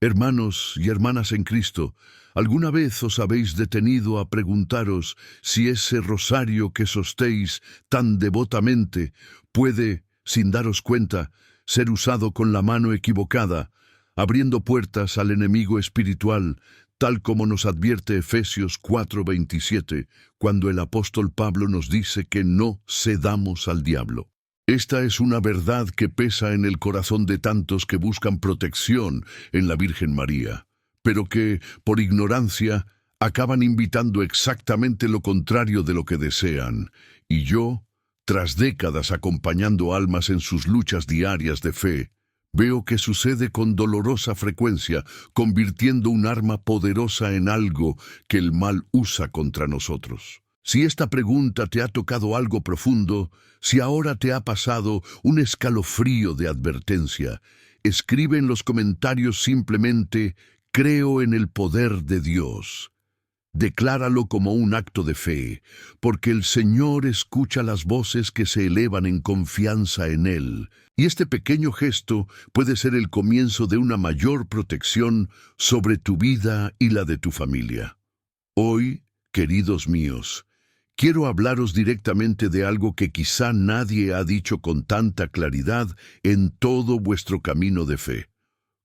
Hermanos y hermanas en Cristo, ¿alguna vez os habéis detenido a preguntaros si ese rosario que sostéis tan devotamente puede, sin daros cuenta, ser usado con la mano equivocada, abriendo puertas al enemigo espiritual, tal como nos advierte Efesios 4:27, cuando el apóstol Pablo nos dice que no cedamos al diablo? Esta es una verdad que pesa en el corazón de tantos que buscan protección en la Virgen María, pero que, por ignorancia, acaban invitando exactamente lo contrario de lo que desean. Y yo, tras décadas acompañando almas en sus luchas diarias de fe, veo que sucede con dolorosa frecuencia, convirtiendo un arma poderosa en algo que el mal usa contra nosotros. Si esta pregunta te ha tocado algo profundo, si ahora te ha pasado un escalofrío de advertencia, escribe en los comentarios simplemente «Creo en el poder de Dios». Decláralo como un acto de fe, porque el Señor escucha las voces que se elevan en confianza en Él, y este pequeño gesto puede ser el comienzo de una mayor protección sobre tu vida y la de tu familia. Hoy, queridos míos, quiero hablaros directamente de algo que quizá nadie ha dicho con tanta claridad en todo vuestro camino de fe.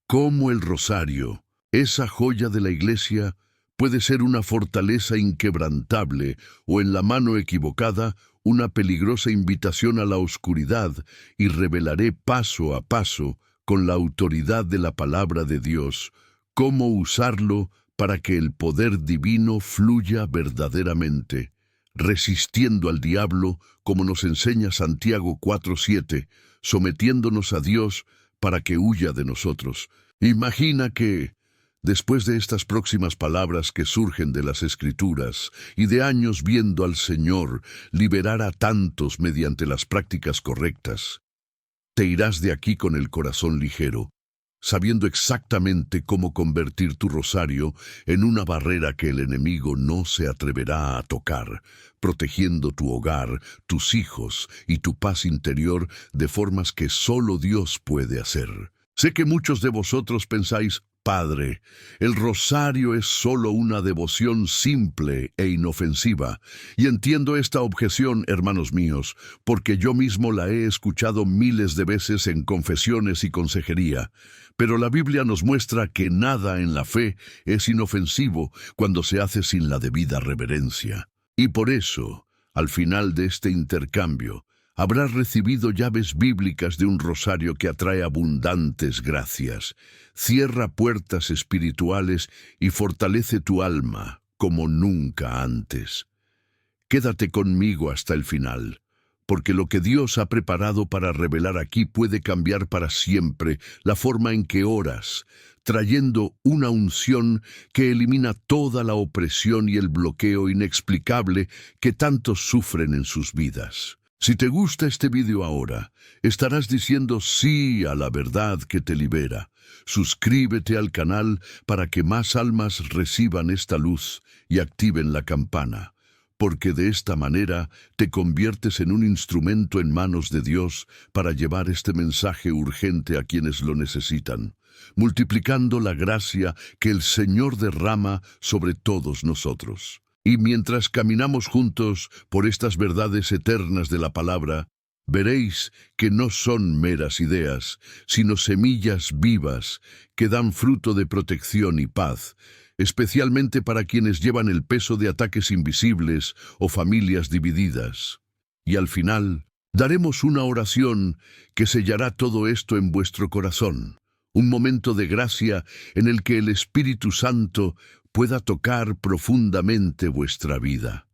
Cómo el rosario, esa joya de la Iglesia, puede ser una fortaleza inquebrantable o en la mano equivocada una peligrosa invitación a la oscuridad, y revelaré paso a paso, con la autoridad de la palabra de Dios, cómo usarlo para que el poder divino fluya verdaderamente, resistiendo al diablo, como nos enseña Santiago 4:7, sometiéndonos a Dios para que huya de nosotros. Imagina que, después de estas próximas palabras que surgen de las Escrituras y de años viendo al Señor liberar a tantos mediante las prácticas correctas, te irás de aquí con el corazón ligero, sabiendo exactamente cómo convertir tu rosario en una barrera que el enemigo no se atreverá a tocar, protegiendo tu hogar, tus hijos y tu paz interior de formas que solo Dios puede hacer. Sé que muchos de vosotros pensáis: Padre, el rosario es solo una devoción simple e inofensiva. Y entiendo esta objeción, hermanos míos, porque yo mismo la he escuchado miles de veces en confesiones y consejería. Pero la Biblia nos muestra que nada en la fe es inofensivo cuando se hace sin la debida reverencia. Y por eso, al final de este intercambio, habrás recibido llaves bíblicas de un rosario que atrae abundantes gracias, cierra puertas espirituales y fortalece tu alma como nunca antes. Quédate conmigo hasta el final, porque lo que Dios ha preparado para revelar aquí puede cambiar para siempre la forma en que oras, trayendo una unción que elimina toda la opresión y el bloqueo inexplicable que tantos sufren en sus vidas. Si te gusta este vídeo ahora, estarás diciendo sí a la verdad que te libera. Suscríbete al canal para que más almas reciban esta luz y activen la campana, porque de esta manera te conviertes en un instrumento en manos de Dios para llevar este mensaje urgente a quienes lo necesitan, multiplicando la gracia que el Señor derrama sobre todos nosotros. Y mientras caminamos juntos por estas verdades eternas de la palabra, veréis que no son meras ideas, sino semillas vivas que dan fruto de protección y paz, especialmente para quienes llevan el peso de ataques invisibles o familias divididas. Y al final, daremos una oración que sellará todo esto en vuestro corazón, un momento de gracia en el que el Espíritu Santo pueda tocar profundamente vuestra vida.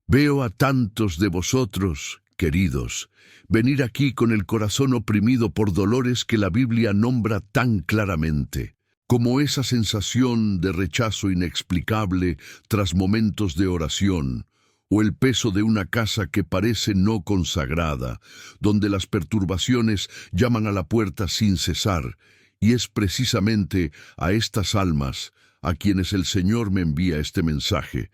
Veo a tantos de vosotros, queridos, venir aquí con el corazón oprimido por dolores que la Biblia nombra tan claramente, como esa sensación de rechazo inexplicable tras momentos de oración, o el peso de una casa que parece no consagrada, donde las perturbaciones llaman a la puerta sin cesar, y es precisamente a estas almas a quienes el Señor me envía este mensaje,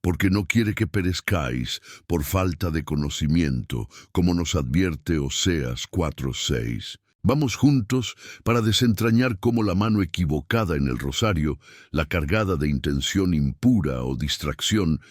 porque no quiere que perezcáis por falta de conocimiento, como nos advierte Oseas 4:6. Vamos juntos para desentrañar cómo la mano equivocada en el rosario, la cargada de intención impura o distracción,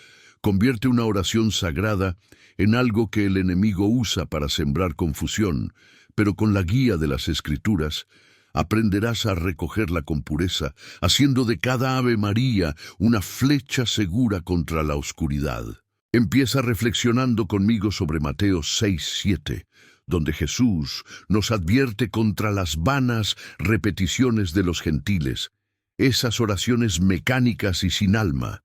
convierte una oración sagrada en algo que el enemigo usa para sembrar confusión, pero con la guía de las Escrituras aprenderás a recogerla con pureza, haciendo de cada Ave María una flecha segura contra la oscuridad. Empieza reflexionando conmigo sobre Mateo 6:7, donde Jesús nos advierte contra las vanas repeticiones de los gentiles, esas oraciones mecánicas y sin alma,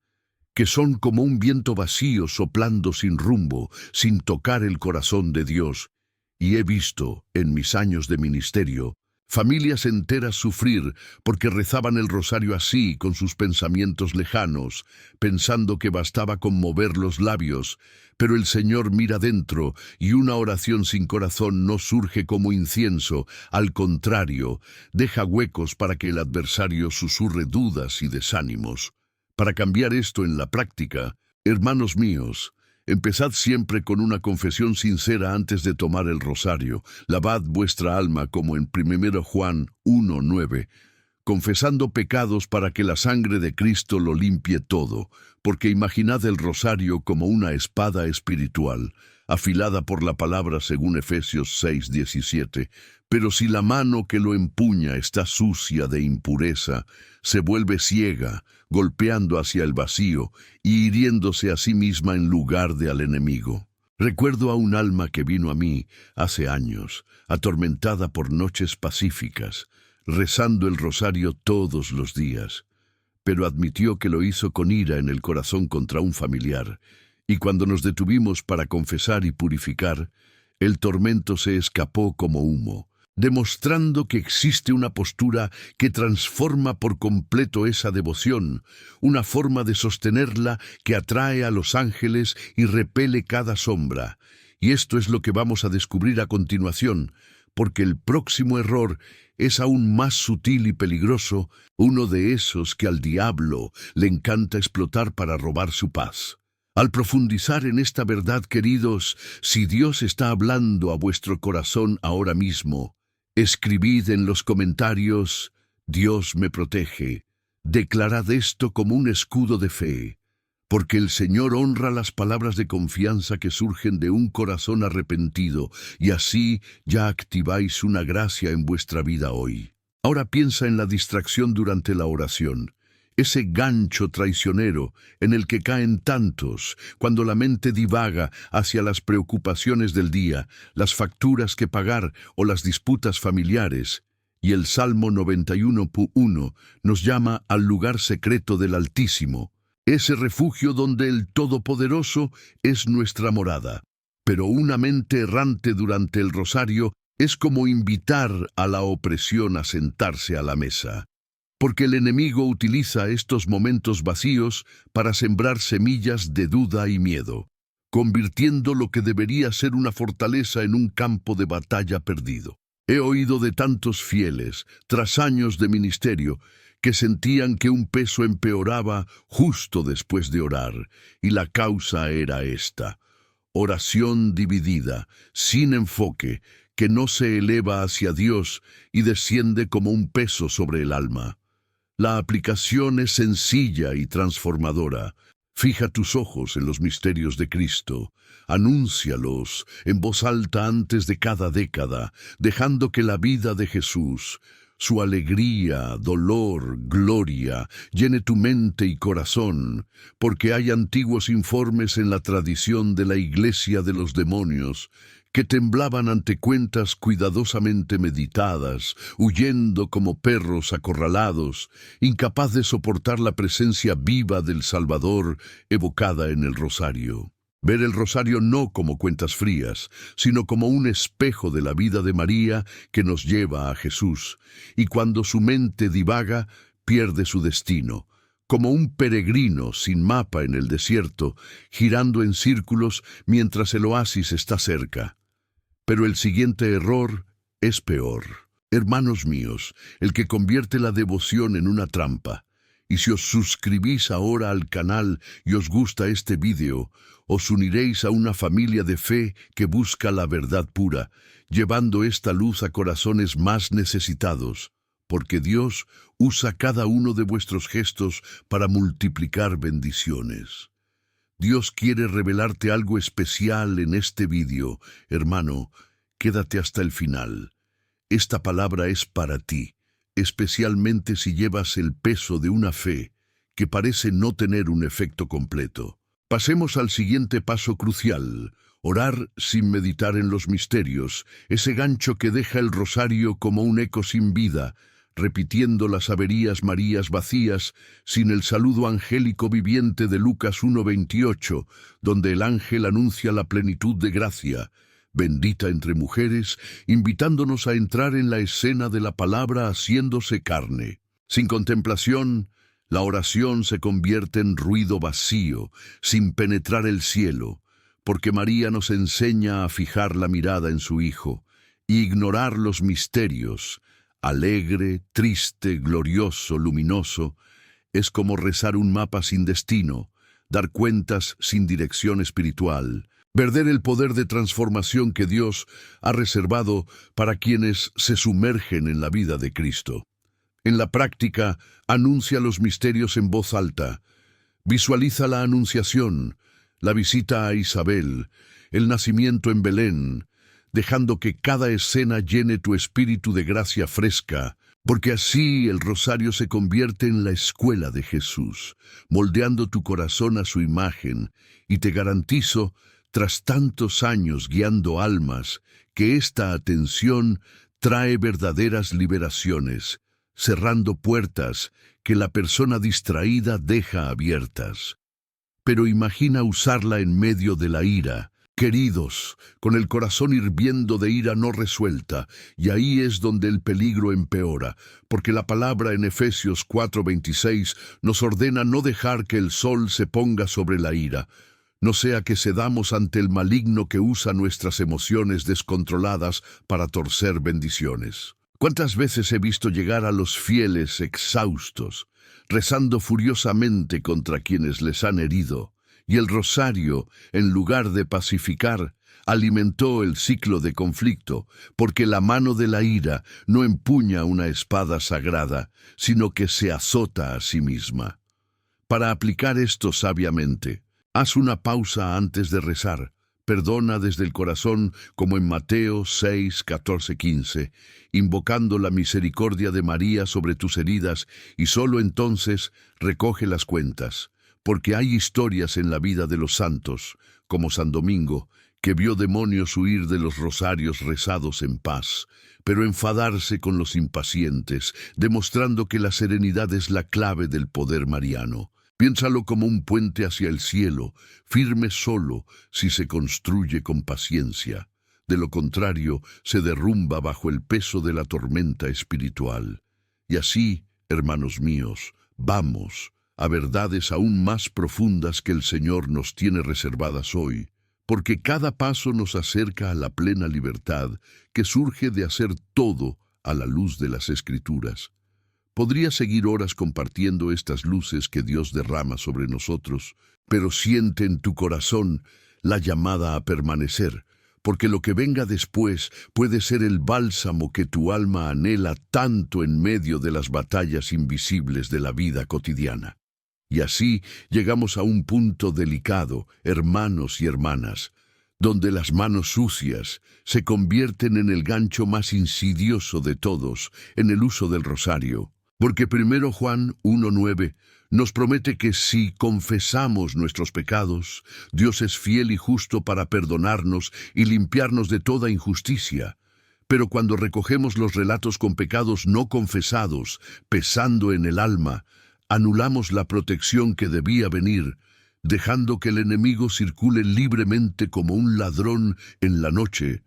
que son como un viento vacío soplando sin rumbo, sin tocar el corazón de Dios. Y he visto, en mis años de ministerio, familias enteras sufrir porque rezaban el rosario así, con sus pensamientos lejanos, pensando que bastaba con mover los labios, pero el Señor mira dentro y una oración sin corazón no surge como incienso, al contrario, deja huecos para que el adversario susurre dudas y desánimos. Para cambiar esto en la práctica, hermanos míos, empezad siempre con una confesión sincera antes de tomar el rosario. Lavad vuestra alma como en 1 Juan 1:9, confesando pecados para que la sangre de Cristo lo limpie todo, porque imaginad el rosario como una espada espiritual, afilada por la palabra según Efesios 6:17. Pero si la mano que lo empuña está sucia de impureza, se vuelve ciega, golpeando hacia el vacío y hiriéndose a sí misma en lugar de al enemigo. Recuerdo a un alma que vino a mí hace años, atormentada por noches pacíficas, rezando el rosario todos los días, pero admitió que lo hizo con ira en el corazón contra un familiar, y cuando nos detuvimos para confesar y purificar, el tormento se escapó como humo, demostrando que existe una postura que transforma por completo esa devoción, una forma de sostenerla que atrae a los ángeles y repele cada sombra. Y esto es lo que vamos a descubrir a continuación, porque el próximo error es aún más sutil y peligroso, uno de esos que al diablo le encanta explotar para robar su paz. Al profundizar en esta verdad, queridos, si Dios está hablando a vuestro corazón ahora mismo, escribid en los comentarios: Dios me protege. Declarad esto como un escudo de fe, porque el Señor honra las palabras de confianza que surgen de un corazón arrepentido, y así ya activáis una gracia en vuestra vida hoy. Ahora piensa en la distracción durante la oración, ese gancho traicionero en el que caen tantos cuando la mente divaga hacia las preocupaciones del día, las facturas que pagar o las disputas familiares. Y el Salmo 91:1 nos llama al lugar secreto del Altísimo, ese refugio donde el Todopoderoso es nuestra morada. Pero una mente errante durante el rosario es como invitar a la opresión a sentarse a la mesa, porque el enemigo utiliza estos momentos vacíos para sembrar semillas de duda y miedo, convirtiendo lo que debería ser una fortaleza en un campo de batalla perdido. He oído de tantos fieles, tras años de ministerio, que sentían que un peso empeoraba justo después de orar, y la causa era esta: oración dividida, sin enfoque, que no se eleva hacia Dios y desciende como un peso sobre el alma. La aplicación es sencilla y transformadora. Fija tus ojos en los misterios de Cristo. Anúncialos en voz alta antes de cada década, dejando que la vida de Jesús, su alegría, dolor, gloria, llene tu mente y corazón, porque hay antiguos informes en la tradición de la Iglesia de los demonios que temblaban ante cuentas cuidadosamente meditadas, huyendo como perros acorralados, incapaz de soportar la presencia viva del Salvador evocada en el rosario. Ver el rosario no como cuentas frías, sino como un espejo de la vida de María que nos lleva a Jesús, y cuando su mente divaga, pierde su destino, como un peregrino sin mapa en el desierto, girando en círculos mientras el oasis está cerca. Pero el siguiente error es peor. Hermanos míos, el que convierte la devoción en una trampa. Y si os suscribís ahora al canal y os gusta este vídeo, os uniréis a una familia de fe que busca la verdad pura, llevando esta luz a corazones más necesitados, porque Dios usa cada uno de vuestros gestos para multiplicar bendiciones. Dios quiere revelarte algo especial en este vídeo. Hermano, quédate hasta el final. Esta palabra es para ti, especialmente si llevas el peso de una fe que parece no tener un efecto completo. Pasemos al siguiente paso crucial: orar sin meditar en los misterios, ese gancho que deja el rosario como un eco sin vida, repitiendo las Averías Marías vacías, sin el saludo angélico viviente de Lucas 1:28, donde el ángel anuncia la plenitud de gracia, bendita entre mujeres, invitándonos a entrar en la escena de la palabra haciéndose carne. Sin contemplación, la oración se convierte en ruido vacío, sin penetrar el cielo, porque María nos enseña a fijar la mirada en su Hijo y ignorar los misterios. Alegre, triste, glorioso, luminoso, es como rezar un mapa sin destino, dar cuentas sin dirección espiritual, perder el poder de transformación que Dios ha reservado para quienes se sumergen en la vida de Cristo. En la práctica, anuncia los misterios en voz alta, visualiza la anunciación, la visita a Isabel, el nacimiento en Belén, dejando que cada escena llene tu espíritu de gracia fresca, porque así el rosario se convierte en la escuela de Jesús, moldeando tu corazón a su imagen, y te garantizo, tras tantos años guiando almas, que esta atención trae verdaderas liberaciones, cerrando puertas que la persona distraída deja abiertas. Pero imagina usarla en medio de la ira, queridos, con el corazón hirviendo de ira no resuelta, y ahí es donde el peligro empeora, porque la palabra en Efesios 4:26 nos ordena no dejar que el sol se ponga sobre la ira, no sea que cedamos ante el maligno que usa nuestras emociones descontroladas para torcer bendiciones. ¿Cuántas veces he visto llegar a los fieles exhaustos, rezando furiosamente contra quienes les han herido? Y el rosario, en lugar de pacificar, alimentó el ciclo de conflicto, porque la mano de la ira no empuña una espada sagrada, sino que se azota a sí misma. Para aplicar esto sabiamente, haz una pausa antes de rezar, perdona desde el corazón como en Mateo 6:14-15, invocando la misericordia de María sobre tus heridas, y solo entonces recoge las cuentas. Porque hay historias en la vida de los santos, como San Domingo, que vio demonios huir de los rosarios rezados en paz, pero enfadarse con los impacientes, demostrando que la serenidad es la clave del poder mariano. Piénsalo como un puente hacia el cielo, firme solo si se construye con paciencia. De lo contrario, se derrumba bajo el peso de la tormenta espiritual. Y así, hermanos míos, vamos a verdades aún más profundas que el Señor nos tiene reservadas hoy, porque cada paso nos acerca a la plena libertad que surge de hacer todo a la luz de las Escrituras. Podría seguir horas compartiendo estas luces que Dios derrama sobre nosotros, pero siente en tu corazón la llamada a permanecer, porque lo que venga después puede ser el bálsamo que tu alma anhela tanto en medio de las batallas invisibles de la vida cotidiana. Y así llegamos a un punto delicado, hermanos y hermanas, donde las manos sucias se convierten en el gancho más insidioso de todos, en el uso del rosario. Porque 1 Juan 1:9 nos promete que si confesamos nuestros pecados, Dios es fiel y justo para perdonarnos y limpiarnos de toda injusticia. Pero cuando recogemos los relatos con pecados no confesados, pesando en el alma, anulamos la protección que debía venir, dejando que el enemigo circule libremente como un ladrón en la noche,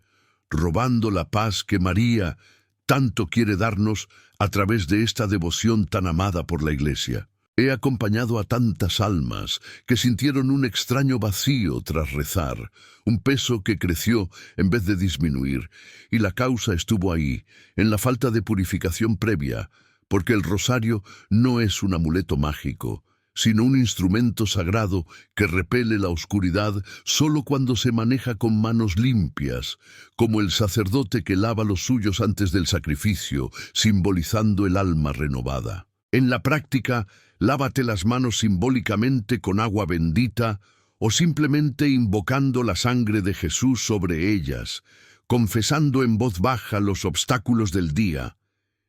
robando la paz que María tanto quiere darnos a través de esta devoción tan amada por la Iglesia. He acompañado a tantas almas que sintieron un extraño vacío tras rezar, un peso que creció en vez de disminuir, y la causa estuvo ahí, en la falta de purificación previa, porque el rosario no es un amuleto mágico, sino un instrumento sagrado que repele la oscuridad solo cuando se maneja con manos limpias, como el sacerdote que lava los suyos antes del sacrificio, simbolizando el alma renovada. En la práctica, lávate las manos simbólicamente con agua bendita o simplemente invocando la sangre de Jesús sobre ellas, confesando en voz baja los obstáculos del día,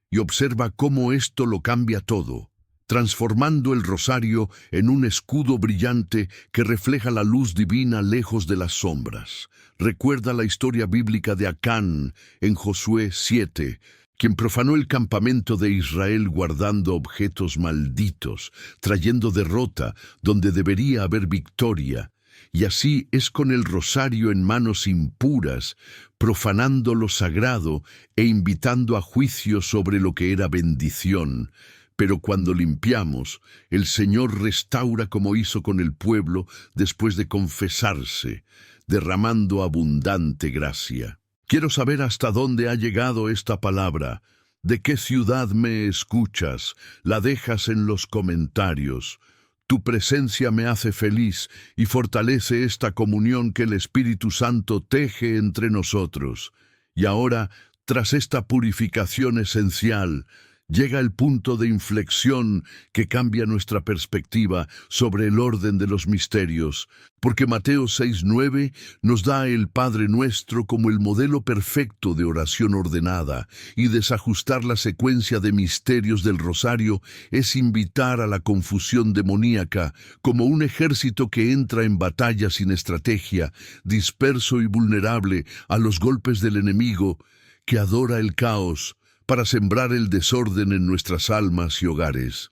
y observa cómo esto lo cambia todo, transformando el rosario en un escudo brillante que refleja la luz divina lejos de las sombras. Recuerda la historia bíblica de Acán en Josué 7, quien profanó el campamento de Israel guardando objetos malditos, trayendo derrota donde debería haber victoria. Y así es con el rosario en manos impuras, profanando lo sagrado e invitando a juicio sobre lo que era bendición. Pero cuando limpiamos, el Señor restaura como hizo con el pueblo después de confesarse, derramando abundante gracia. Quiero saber hasta dónde ha llegado esta palabra. ¿De qué ciudad me escuchas? La dejas en los comentarios. Tu presencia me hace feliz y fortalece esta comunión que el Espíritu Santo teje entre nosotros. Y ahora, tras esta purificación esencial, llega el punto de inflexión que cambia nuestra perspectiva sobre el orden de los misterios, porque Mateo 6:9 nos da el Padre Nuestro como el modelo perfecto de oración ordenada, y desajustar la secuencia de misterios del rosario es invitar a la confusión demoníaca como un ejército que entra en batalla sin estrategia, disperso y vulnerable a los golpes del enemigo, que adora el caos para sembrar el desorden en nuestras almas y hogares.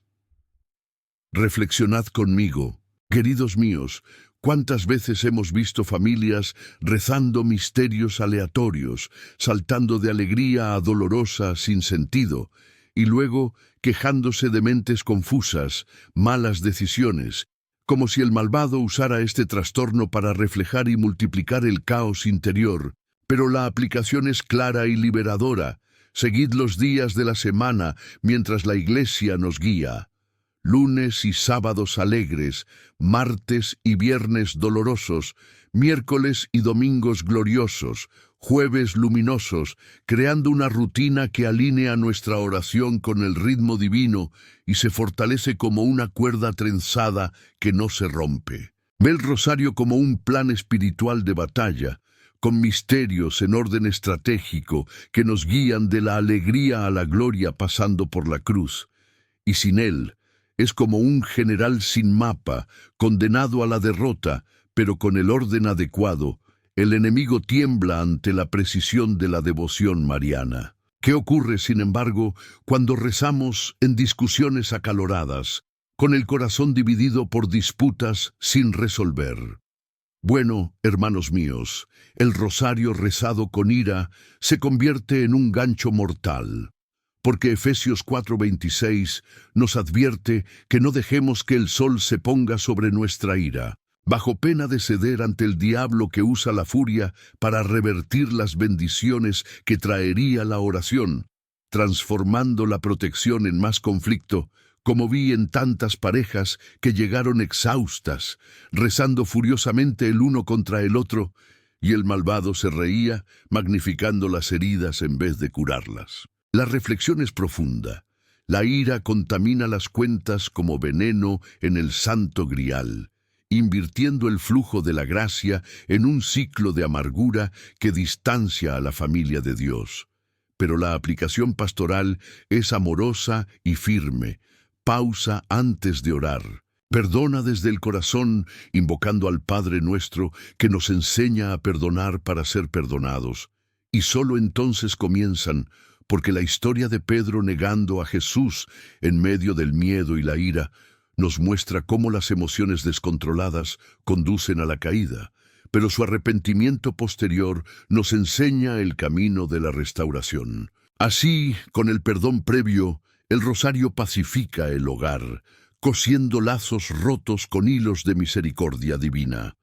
Reflexionad conmigo, queridos míos, cuántas veces hemos visto familias rezando misterios aleatorios, saltando de alegría a dolorosa sin sentido, y luego quejándose de mentes confusas, malas decisiones, como si el malvado usara este trastorno para reflejar y multiplicar el caos interior. Pero la aplicación es clara y liberadora. Seguid los días de la semana mientras la Iglesia nos guía. Lunes y sábados alegres, martes y viernes dolorosos, miércoles y domingos gloriosos, jueves luminosos, creando una rutina que alinea nuestra oración con el ritmo divino y se fortalece como una cuerda trenzada que no se rompe. Ve el rosario como un plan espiritual de batalla, con misterios en orden estratégico que nos guían de la alegría a la gloria pasando por la cruz. Y sin él, es como un general sin mapa, condenado a la derrota, pero con el orden adecuado, el enemigo tiembla ante la precisión de la devoción mariana. ¿Qué ocurre, sin embargo, cuando rezamos en discusiones acaloradas, con el corazón dividido por disputas sin resolver? Bueno, hermanos míos, el rosario rezado con ira se convierte en un gancho mortal, porque Efesios 4:26 nos advierte que no dejemos que el sol se ponga sobre nuestra ira, bajo pena de ceder ante el diablo que usa la furia para revertir las bendiciones que traería la oración, transformando la protección en más conflicto, como vi en tantas parejas que llegaron exhaustas, rezando furiosamente el uno contra el otro, y el malvado se reía, magnificando las heridas en vez de curarlas. La reflexión es profunda. La ira contamina las cuentas como veneno en el santo grial, invirtiendo el flujo de la gracia en un ciclo de amargura que distancia a la familia de Dios. Pero la aplicación pastoral es amorosa y firme. Pausa antes de orar. Perdona desde el corazón, invocando al Padre Nuestro, que nos enseña a perdonar para ser perdonados. Y solo entonces comienzan, porque la historia de Pedro negando a Jesús en medio del miedo y la ira nos muestra cómo las emociones descontroladas conducen a la caída, pero su arrepentimiento posterior nos enseña el camino de la restauración. Así, con el perdón previo, el rosario pacifica el hogar, cosiendo lazos rotos con hilos de misericordia divina.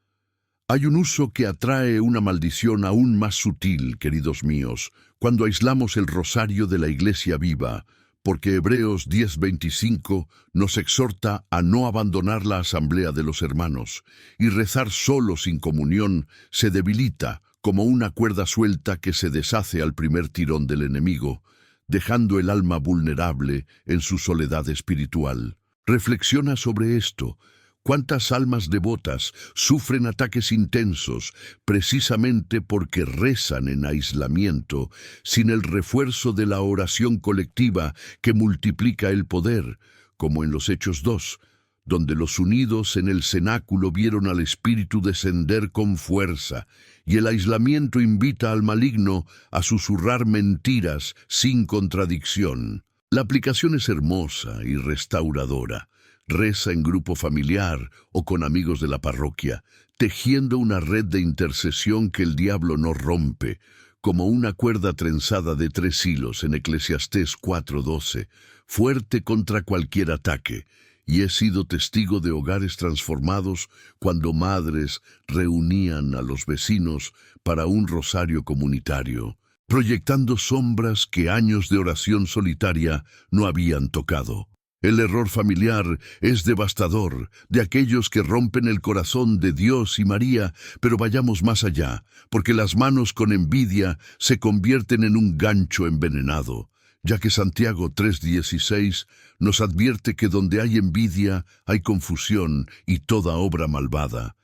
Hay un uso que atrae una maldición aún más sutil, queridos míos, cuando aislamos el rosario de la Iglesia viva, porque Hebreos 10:25 nos exhorta a no abandonar la asamblea de los hermanos, y rezar solo sin comunión se debilita como una cuerda suelta que se deshace al primer tirón del enemigo, dejando el alma vulnerable en su soledad espiritual. Reflexiona sobre esto. ¿Cuántas almas devotas sufren ataques intensos precisamente porque rezan en aislamiento, sin el refuerzo de la oración colectiva que multiplica el poder, como en los Hechos 2, donde los unidos en el cenáculo vieron al Espíritu descender con fuerza, y el aislamiento invita al maligno a susurrar mentiras sin contradicción? La aplicación es hermosa y restauradora. Reza en grupo familiar o con amigos de la parroquia, tejiendo una red de intercesión que el diablo no rompe, como una cuerda trenzada de 3 hilos en Eclesiastés 4:12, fuerte contra cualquier ataque. Y he sido testigo de hogares transformados cuando madres reunían a los vecinos para un rosario comunitario, proyectando sombras que años de oración solitaria no habían tocado. El error familiar es devastador, de aquellos que rompen el corazón de Dios y María, pero vayamos más allá, porque las manos con envidia se convierten en un gancho envenenado, ya que Santiago 3:16 nos advierte que donde hay envidia hay confusión y toda obra malvada,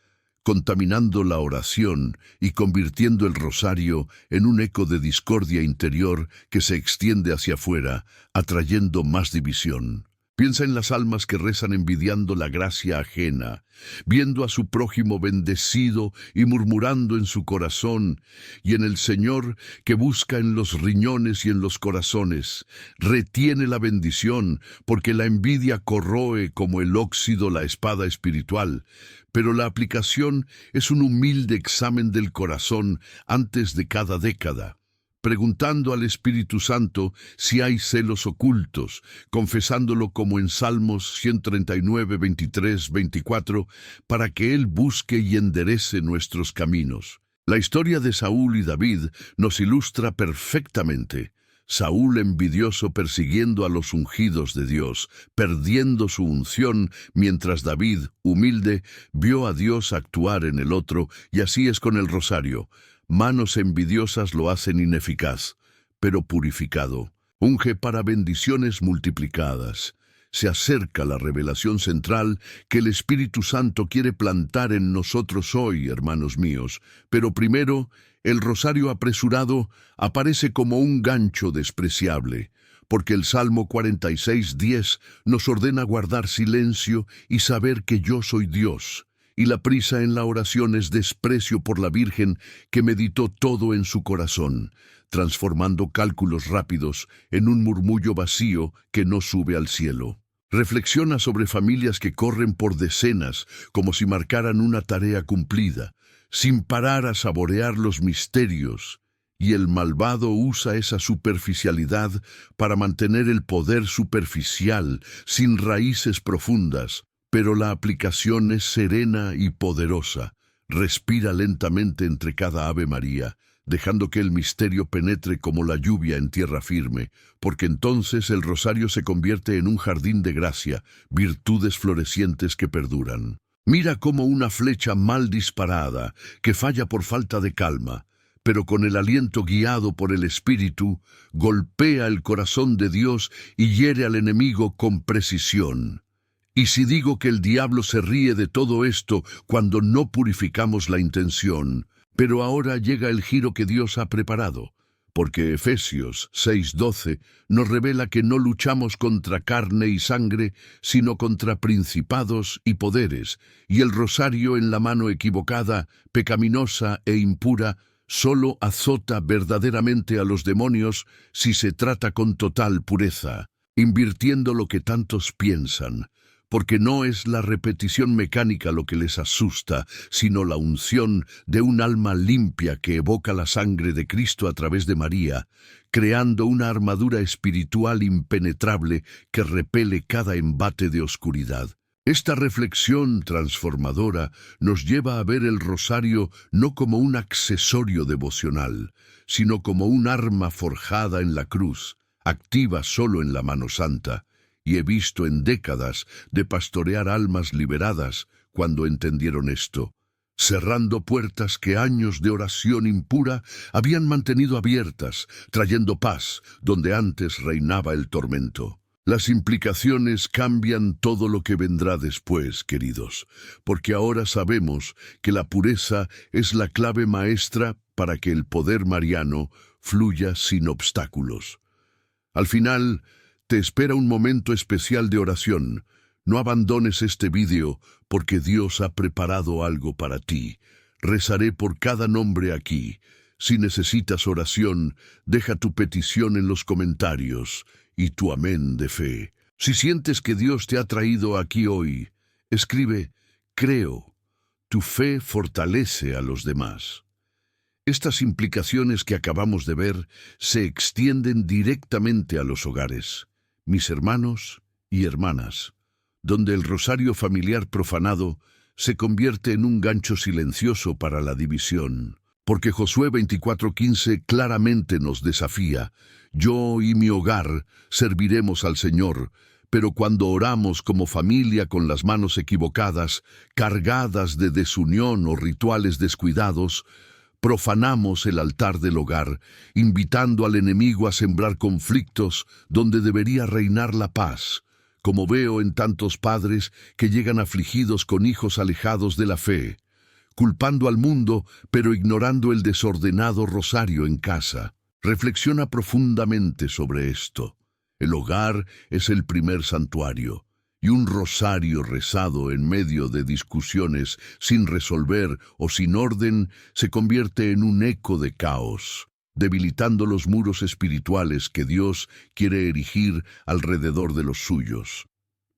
contaminando la oración y convirtiendo el rosario en un eco de discordia interior que se extiende hacia afuera, atrayendo más división. Piensa en las almas que rezan envidiando la gracia ajena, viendo a su prójimo bendecido y murmurando en su corazón, y en el Señor que busca en los riñones y en los corazones. Retiene la bendición, porque la envidia corroe como el óxido la espada espiritual, pero la aplicación es un humilde examen del corazón antes de cada década, preguntando al Espíritu Santo si hay celos ocultos, confesándolo como en Salmos 139, 23, 24, para que Él busque y enderece nuestros caminos. La historia de Saúl y David nos ilustra perfectamente. Saúl envidioso persiguiendo a los ungidos de Dios, perdiendo su unción, mientras David, humilde, vio a Dios actuar en el otro, y así es con el rosario. Manos envidiosas lo hacen ineficaz, pero purificado. Unge para bendiciones multiplicadas. Se acerca la revelación central que el Espíritu Santo quiere plantar en nosotros hoy, hermanos míos. Pero primero, el rosario apresurado aparece como un gancho despreciable, porque el Salmo 46:10 nos ordena guardar silencio y saber que yo soy Dios. Y la prisa en la oración es desprecio por la Virgen que meditó todo en su corazón, transformando cálculos rápidos en un murmullo vacío que no sube al cielo. Reflexiona sobre familias que corren por decenas como si marcaran una tarea cumplida, sin parar a saborear los misterios, y el malvado usa esa superficialidad para mantener el poder superficial, sin raíces profundas. Pero la aplicación es serena y poderosa. Respira lentamente entre cada Ave María, dejando que el misterio penetre como la lluvia en tierra firme, porque entonces el rosario se convierte en un jardín de gracia, virtudes florecientes que perduran. Mira como una flecha mal disparada, que falla por falta de calma, pero con el aliento guiado por el Espíritu, golpea el corazón de Dios y hiere al enemigo con precisión. Y si digo que el diablo se ríe de todo esto cuando no purificamos la intención, pero ahora llega el giro que Dios ha preparado, porque Efesios 6:12 nos revela que no luchamos contra carne y sangre, sino contra principados y poderes, y el rosario en la mano equivocada, pecaminosa e impura, solo azota verdaderamente a los demonios si se trata con total pureza, invirtiendo lo que tantos piensan. Porque no es la repetición mecánica lo que les asusta, sino la unción de un alma limpia que evoca la sangre de Cristo a través de María, creando una armadura espiritual impenetrable que repele cada embate de oscuridad. Esta reflexión transformadora nos lleva a ver el rosario no como un accesorio devocional, sino como un arma forjada en la cruz, activa solo en la mano santa, y he visto en décadas de pastorear almas liberadas cuando entendieron esto, cerrando puertas que años de oración impura habían mantenido abiertas, trayendo paz donde antes reinaba el tormento. Las implicaciones cambian todo lo que vendrá después, queridos, porque ahora sabemos que la pureza es la clave maestra para que el poder mariano fluya sin obstáculos. Al final, te espera un momento especial de oración. No abandones este vídeo porque Dios ha preparado algo para ti. Rezaré por cada nombre aquí. Si necesitas oración, deja tu petición en los comentarios y tu amén de fe. Si sientes que Dios te ha traído aquí hoy, escribe, creo. Tu fe fortalece a los demás. Estas implicaciones que acabamos de ver se extienden directamente a los hogares, mis hermanos y hermanas, donde el rosario familiar profanado se convierte en un gancho silencioso para la división. Porque Josué 24:15 claramente nos desafía: yo y mi hogar serviremos al Señor, pero cuando oramos como familia con las manos equivocadas, cargadas de desunión o rituales descuidados, profanamos el altar del hogar, invitando al enemigo a sembrar conflictos donde debería reinar la paz, como veo en tantos padres que llegan afligidos con hijos alejados de la fe, culpando al mundo pero ignorando el desordenado rosario en casa. Reflexiona profundamente sobre esto. El hogar es el primer santuario, y un rosario rezado en medio de discusiones sin resolver o sin orden se convierte en un eco de caos, debilitando los muros espirituales que Dios quiere erigir alrededor de los suyos.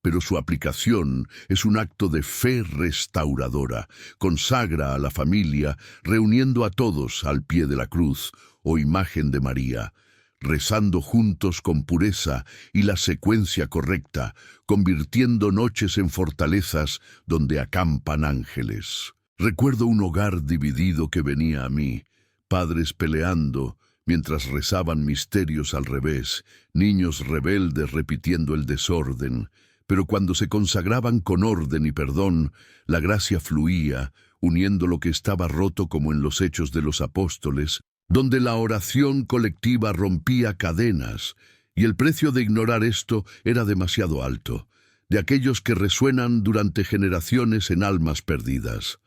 Pero su aplicación es un acto de fe restauradora, consagra a la familia, reuniendo a todos al pie de la cruz o imagen de María, rezando juntos con pureza y la secuencia correcta, convirtiendo noches en fortalezas donde acampan ángeles. Recuerdo un hogar dividido que venía a mí, padres peleando mientras rezaban misterios al revés, niños rebeldes repitiendo el desorden, pero cuando se consagraban con orden y perdón, la gracia fluía, uniendo lo que estaba roto como en los Hechos de los Apóstoles, donde la oración colectiva rompía cadenas, y el precio de ignorar esto era demasiado alto, de aquellos que resuenan durante generaciones en almas perdidas.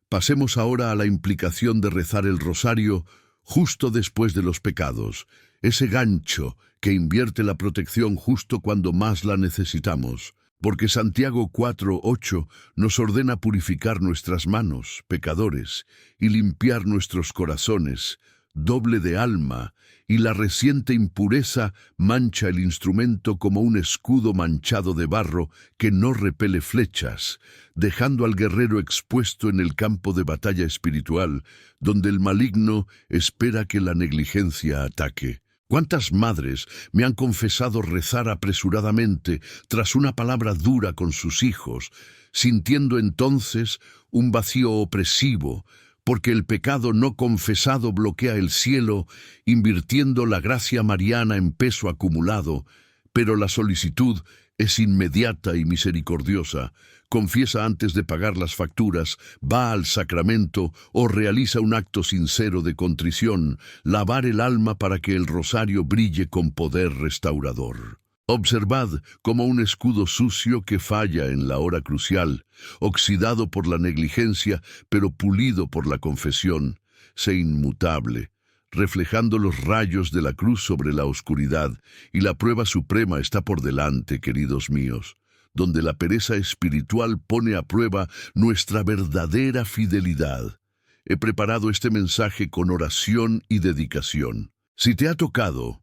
Pasemos ahora a la implicación de rezar el rosario justo después de los pecados, ese gancho que invierte la protección justo cuando más la necesitamos, porque Santiago 4:8 nos ordena purificar nuestras manos, pecadores, y limpiar nuestros corazones, doble de alma, y la reciente impureza mancha el instrumento como un escudo manchado de barro que no repele flechas, dejando al guerrero expuesto en el campo de batalla espiritual, donde el maligno espera que la negligencia ataque. ¿Cuántas madres me han confesado rezar apresuradamente tras una palabra dura con sus hijos, sintiendo entonces un vacío opresivo, porque el pecado no confesado bloquea el cielo, invirtiendo la gracia mariana en peso acumulado, pero la solicitud es inmediata y misericordiosa? Confiesa antes de pagar las facturas, va al sacramento o realiza un acto sincero de contrición, lavar el alma para que el rosario brille con poder restaurador. Observad como un escudo sucio que falla en la hora crucial, oxidado por la negligencia, pero pulido por la confesión, se inmutable, reflejando los rayos de la cruz sobre la oscuridad, y la prueba suprema está por delante, queridos míos, donde la pereza espiritual pone a prueba nuestra verdadera fidelidad. He preparado este mensaje con oración y dedicación. Si te ha tocado,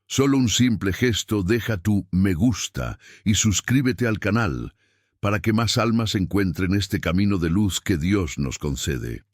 solo un simple gesto, deja tu me gusta y suscríbete al canal para que más almas encuentren este camino de luz que Dios nos concede.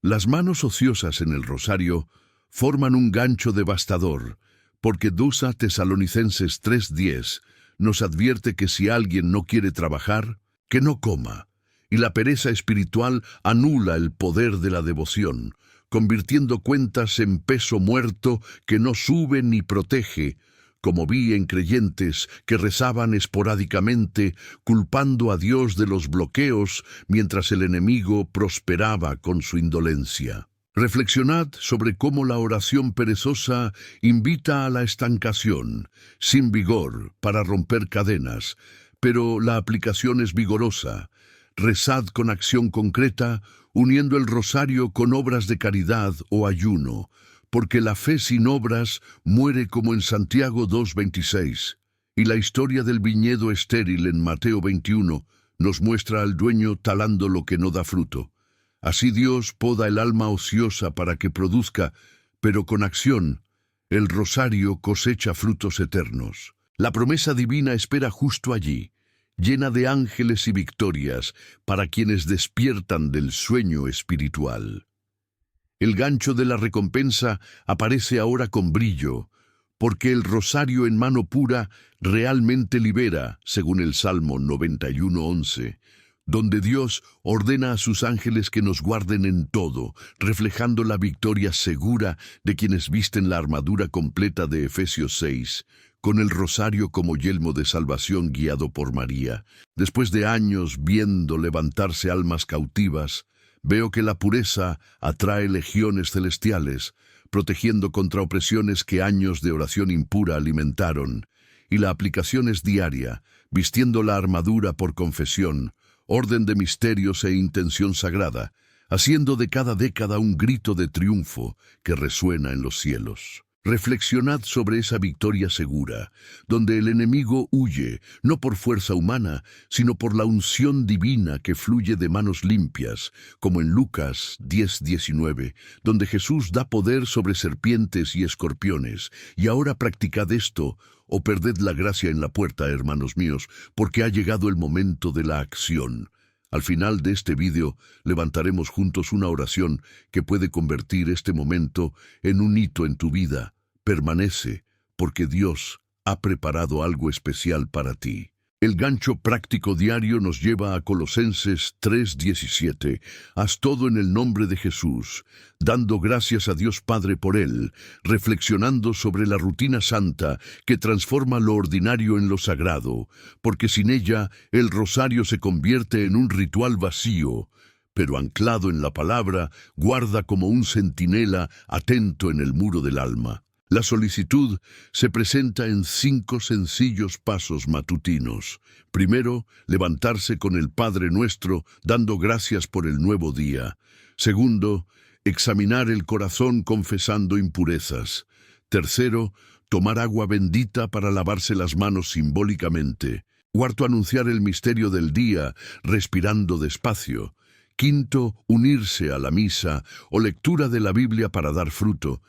Las manos ociosas en el rosario forman un gancho devastador, porque 2 Tesalonicenses 3:10 nos advierte que si alguien no quiere trabajar, que no coma, y la pereza espiritual anula el poder de la devoción, convirtiendo cuentas en peso muerto que no sube ni protege, como vi en creyentes que rezaban esporádicamente, culpando a Dios de los bloqueos mientras el enemigo prosperaba con su indolencia. Reflexionad sobre cómo la oración perezosa invita a la estancación, sin vigor, para romper cadenas, pero la aplicación es vigorosa. Rezad con acción concreta, uniendo el rosario con obras de caridad o ayuno, porque la fe sin obras muere, como en Santiago 2:26. Y la historia del viñedo estéril en Mateo 21 nos muestra al dueño talando lo que no da fruto. Así Dios poda el alma ociosa para que produzca, pero con acción, el rosario cosecha frutos eternos. La promesa divina espera justo allí, llena de ángeles y victorias para quienes despiertan del sueño espiritual. El gancho de la recompensa aparece ahora con brillo, porque el rosario en mano pura realmente libera, según el Salmo 91:11, donde Dios ordena a sus ángeles que nos guarden en todo, reflejando la victoria segura de quienes visten la armadura completa de Efesios 6, con el rosario como yelmo de salvación guiado por María. Después de años viendo levantarse almas cautivas, veo que la pureza atrae legiones celestiales, protegiendo contra opresiones que años de oración impura alimentaron, y la aplicación es diaria, vistiendo la armadura por confesión, orden de misterios e intención sagrada, haciendo de cada década un grito de triunfo que resuena en los cielos. Reflexionad sobre esa victoria segura, donde el enemigo huye, no por fuerza humana, sino por la unción divina que fluye de manos limpias, como en Lucas 10:19, donde Jesús da poder sobre serpientes y escorpiones. Y ahora practicad esto, o perded la gracia en la puerta, hermanos míos, porque ha llegado el momento de la acción. Al final de este vídeo levantaremos juntos una oración que puede convertir este momento en un hito en tu vida. Permanece, porque Dios ha preparado algo especial para ti. El gancho práctico diario nos lleva a Colosenses 3:17. Haz todo en el nombre de Jesús, dando gracias a Dios Padre por él, reflexionando sobre la rutina santa que transforma lo ordinario en lo sagrado, porque sin ella el rosario se convierte en un ritual vacío, pero anclado en la palabra, guarda como un centinela atento en el muro del alma. La solicitud se presenta en 5 sencillos pasos matutinos. Primero, levantarse con el Padre Nuestro, dando gracias por el nuevo día. Segundo, examinar el corazón confesando impurezas. Tercero, tomar agua bendita para lavarse las manos simbólicamente. Cuarto, anunciar el misterio del día, respirando despacio. Quinto, unirse a la misa o lectura de la Biblia para dar fruto,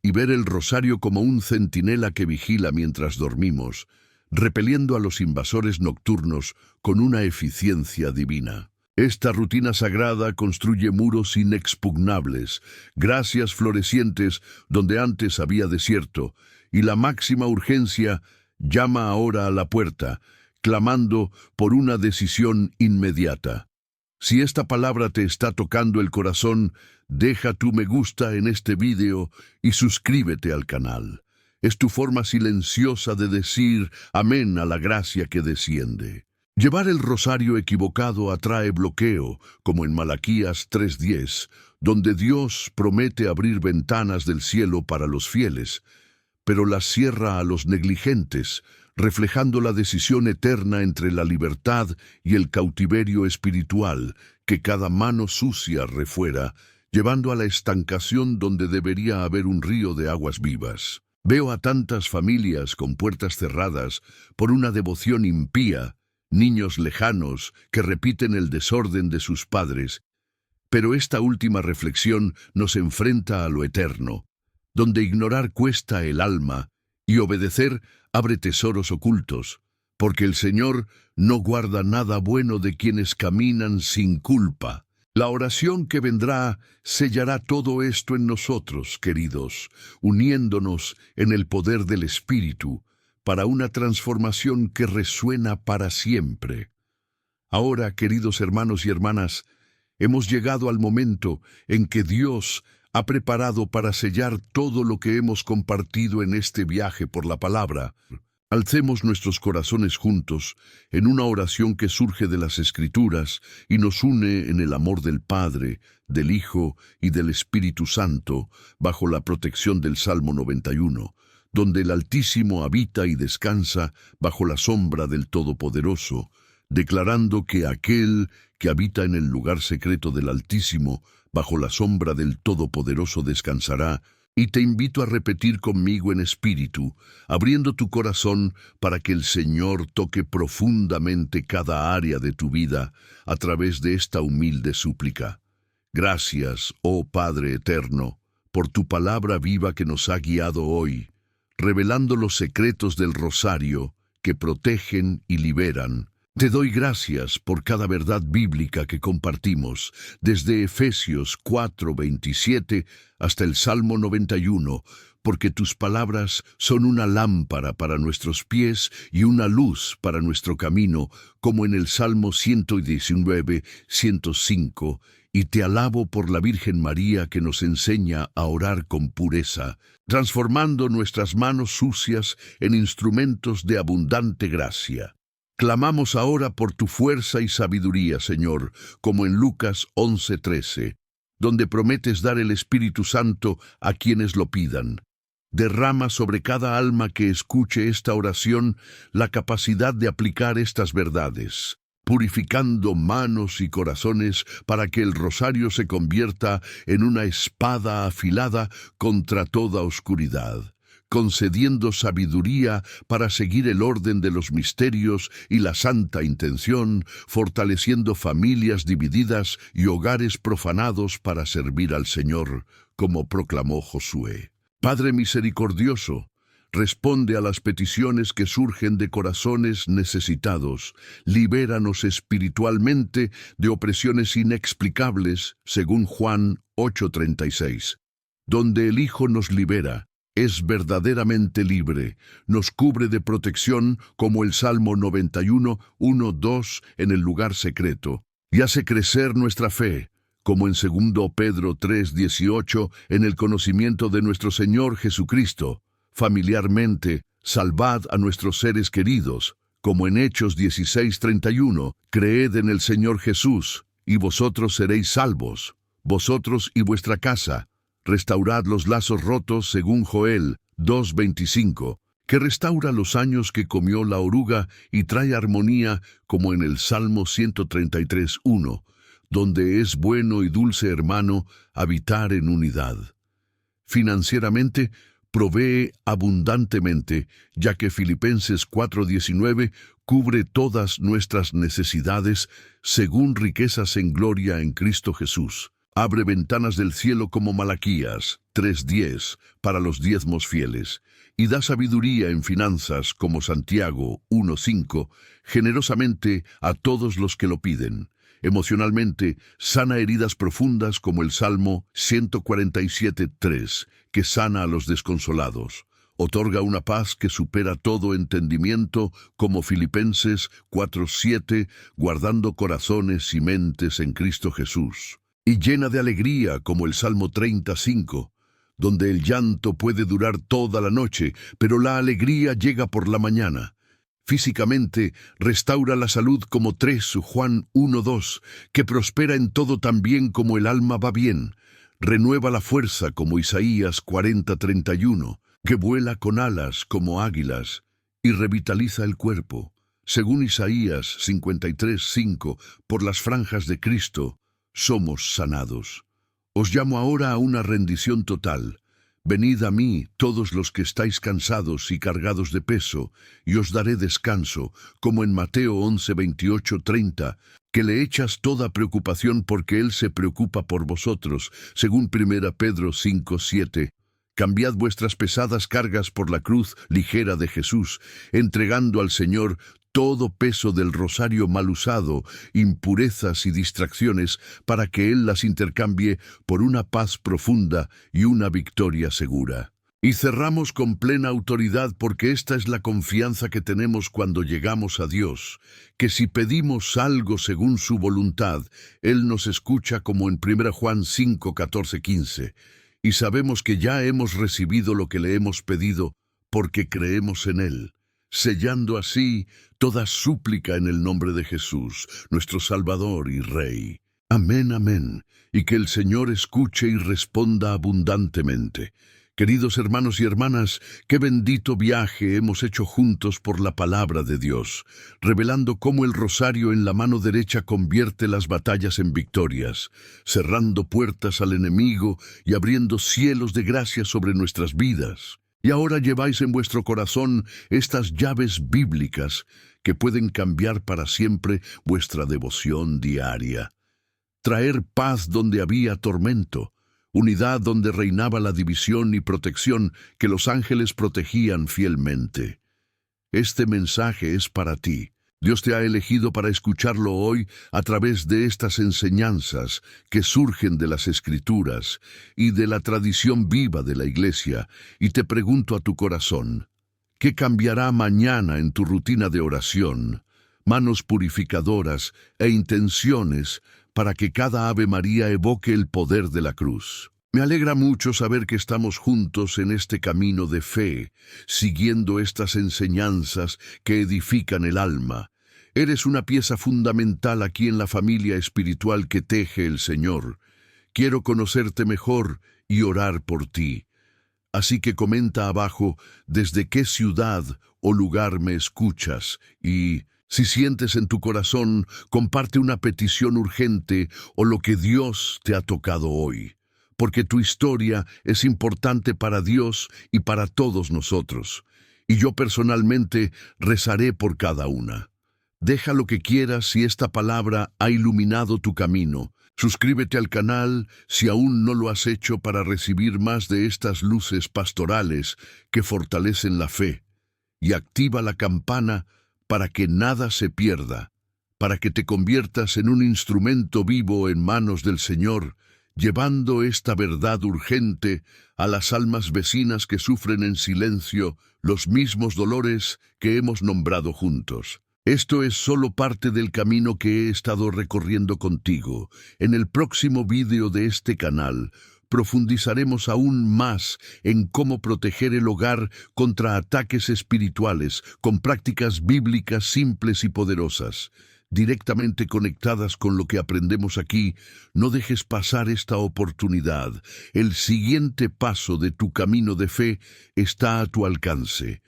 y ver el rosario como un centinela que vigila mientras dormimos, repeliendo a los invasores nocturnos con una eficiencia divina. Esta rutina sagrada construye muros inexpugnables, gracias florecientes donde antes había desierto, y la máxima urgencia llama ahora a la puerta, clamando por una decisión inmediata. Si esta palabra te está tocando el corazón, deja tu me gusta en este vídeo y suscríbete al canal. Es tu forma silenciosa de decir amén a la gracia que desciende. Llevar el rosario equivocado atrae bloqueo, como en Malaquías 3:10, donde Dios promete abrir ventanas del cielo para los fieles, pero las cierra a los negligentes, reflejando la decisión eterna entre la libertad y el cautiverio espiritual que cada mano sucia refuera, llevando a la estancación donde debería haber un río de aguas vivas. Veo a tantas familias con puertas cerradas por una devoción impía, niños lejanos que repiten el desorden de sus padres, pero esta última reflexión nos enfrenta a lo eterno, donde ignorar cuesta el alma y obedecer abre tesoros ocultos, porque el Señor no guarda nada bueno de quienes caminan sin culpa. La oración que vendrá sellará todo esto en nosotros, queridos, uniéndonos en el poder del Espíritu, para una transformación que resuena para siempre. Ahora, queridos hermanos y hermanas, hemos llegado al momento en que Dios ha preparado para sellar todo lo que hemos compartido en este viaje por la palabra. Alcemos nuestros corazones juntos en una oración que surge de las Escrituras y nos une en el amor del Padre, del Hijo y del Espíritu Santo, bajo la protección del Salmo 91, donde el Altísimo habita y descansa bajo la sombra del Todopoderoso, declarando que aquel que habita en el lugar secreto del Altísimo, bajo la sombra del Todopoderoso descansará. Y te invito a repetir conmigo en espíritu, abriendo tu corazón para que el Señor toque profundamente cada área de tu vida a través de esta humilde súplica. Gracias, oh Padre eterno, por tu palabra viva que nos ha guiado hoy, revelando los secretos del rosario que protegen y liberan. Te doy gracias por cada verdad bíblica que compartimos, desde Efesios 4:27 hasta el Salmo 91, porque tus palabras son una lámpara para nuestros pies y una luz para nuestro camino, como en el Salmo 119:105, y te alabo por la Virgen María que nos enseña a orar con pureza, transformando nuestras manos sucias en instrumentos de abundante gracia. Clamamos ahora por tu fuerza y sabiduría, Señor, como en Lucas 11:13, donde prometes dar el Espíritu Santo a quienes lo pidan. Derrama sobre cada alma que escuche esta oración la capacidad de aplicar estas verdades, purificando manos y corazones para que el rosario se convierta en una espada afilada contra toda oscuridad, concediendo sabiduría para seguir el orden de los misterios y la santa intención, fortaleciendo familias divididas y hogares profanados para servir al Señor, como proclamó Josué. Padre misericordioso, responde a las peticiones que surgen de corazones necesitados. Libéranos espiritualmente de opresiones inexplicables, según Juan 8:36. Donde el Hijo nos libera, es verdaderamente libre, nos cubre de protección como el Salmo 91:1-2 en el lugar secreto, y hace crecer nuestra fe, como en 2 Pedro 3:18 en el conocimiento de nuestro Señor Jesucristo. Familiarmente, salvad a nuestros seres queridos, como en Hechos 16:31, creed en el Señor Jesús, y vosotros seréis salvos, vosotros y vuestra casa. Restaurad los lazos rotos según Joel 2:25, que restaura los años que comió la oruga y trae armonía como en el Salmo 133:1, donde es bueno y dulce, hermano, habitar en unidad. Financieramente, provee abundantemente, ya que Filipenses 4:19 cubre todas nuestras necesidades según riquezas en gloria en Cristo Jesús. Abre ventanas del cielo como Malaquías 3:10 para los diezmos fieles, y da sabiduría en finanzas como Santiago 1:5, generosamente a todos los que lo piden. Emocionalmente, sana heridas profundas como el Salmo 147:3, que sana a los desconsolados. Otorga una paz que supera todo entendimiento como Filipenses 4:7, guardando corazones y mentes en Cristo Jesús. Y llena de alegría como el Salmo 35, donde el llanto puede durar toda la noche, pero la alegría llega por la mañana. Físicamente, restaura la salud como 3 Juan 1:2, que prospera en todo tan bien como el alma va bien. Renueva la fuerza como Isaías 40:31, que vuela con alas como águilas, y revitaliza el cuerpo. Según Isaías 53:5, por las franjas de Cristo, somos sanados. Os llamo ahora a una rendición total. Venid a mí, todos los que estáis cansados y cargados de peso, y os daré descanso, como en Mateo 11:28-30, que le echas toda preocupación porque Él se preocupa por vosotros, según 1 Pedro 5:7. Cambiad vuestras pesadas cargas por la cruz ligera de Jesús, entregando al Señor todo peso del rosario mal usado, impurezas y distracciones, para que Él las intercambie por una paz profunda y una victoria segura. Y cerramos con plena autoridad porque esta es la confianza que tenemos cuando llegamos a Dios, que si pedimos algo según su voluntad, Él nos escucha como en 1 Juan 5:14-15. y sabemos que ya hemos recibido lo que le hemos pedido porque creemos en Él, sellando así toda súplica en el nombre de Jesús, nuestro Salvador y Rey. Amén, amén, y que el Señor escuche y responda abundantemente. Queridos hermanos y hermanas, qué bendito viaje hemos hecho juntos por la palabra de Dios, revelando cómo el rosario en la mano derecha convierte las batallas en victorias, cerrando puertas al enemigo y abriendo cielos de gracia sobre nuestras vidas. Y ahora lleváis en vuestro corazón estas llaves bíblicas que pueden cambiar para siempre vuestra devoción diaria. Traer paz donde había tormento, unidad donde reinaba la división y protección que los ángeles protegían fielmente. Este mensaje es para ti. Dios te ha elegido para escucharlo hoy a través de estas enseñanzas que surgen de las Escrituras y de la tradición viva de la Iglesia, y te pregunto a tu corazón, ¿qué cambiará mañana en tu rutina de oración, manos purificadoras e intenciones para que cada Ave María evoque el poder de la cruz? Me alegra mucho saber que estamos juntos en este camino de fe, siguiendo estas enseñanzas que edifican el alma. Eres una pieza fundamental aquí en la familia espiritual que teje el Señor. Quiero conocerte mejor y orar por ti. Así que comenta abajo desde qué ciudad o lugar me escuchas y, si sientes en tu corazón, comparte una petición urgente o lo que Dios te ha tocado hoy, porque tu historia es importante para Dios y para todos nosotros, y yo personalmente rezaré por cada una. Deja lo que quieras si esta palabra ha iluminado tu camino. Suscríbete al canal si aún no lo has hecho para recibir más de estas luces pastorales que fortalecen la fe, y activa la campana para que nada se pierda, para que te conviertas en un instrumento vivo en manos del Señor, llevando esta verdad urgente a las almas vecinas que sufren en silencio los mismos dolores que hemos nombrado juntos. Esto es solo parte del camino que he estado recorriendo contigo. En el próximo vídeo de este canal, profundizaremos aún más en cómo proteger el hogar contra ataques espirituales con prácticas bíblicas simples y poderosas. Directamente conectadas con lo que aprendemos aquí, no dejes pasar esta oportunidad. El siguiente paso de tu camino de fe está a tu alcance.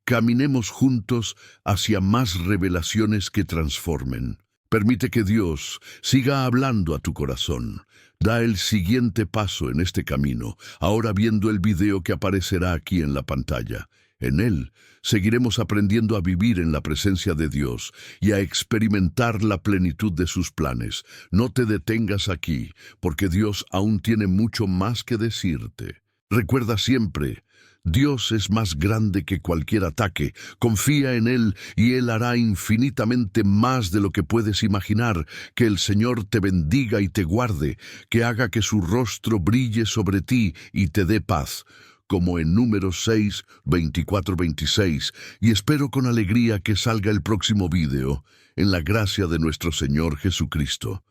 Caminemos juntos hacia más revelaciones que transformen. Permite que Dios siga hablando a tu corazón. Da el siguiente paso en este camino, ahora viendo el video que aparecerá aquí en la pantalla. En él, seguiremos aprendiendo a vivir en la presencia de Dios y a experimentar la plenitud de sus planes. No te detengas aquí, porque Dios aún tiene mucho más que decirte. Recuerda siempre, Dios es más grande que cualquier ataque. Confía en Él y Él hará infinitamente más de lo que puedes imaginar. Que el Señor te bendiga y te guarde, que haga que su rostro brille sobre ti y te dé paz, como en Números 6, 24-26, y espero con alegría que salga el próximo video, en la gracia de nuestro Señor Jesucristo.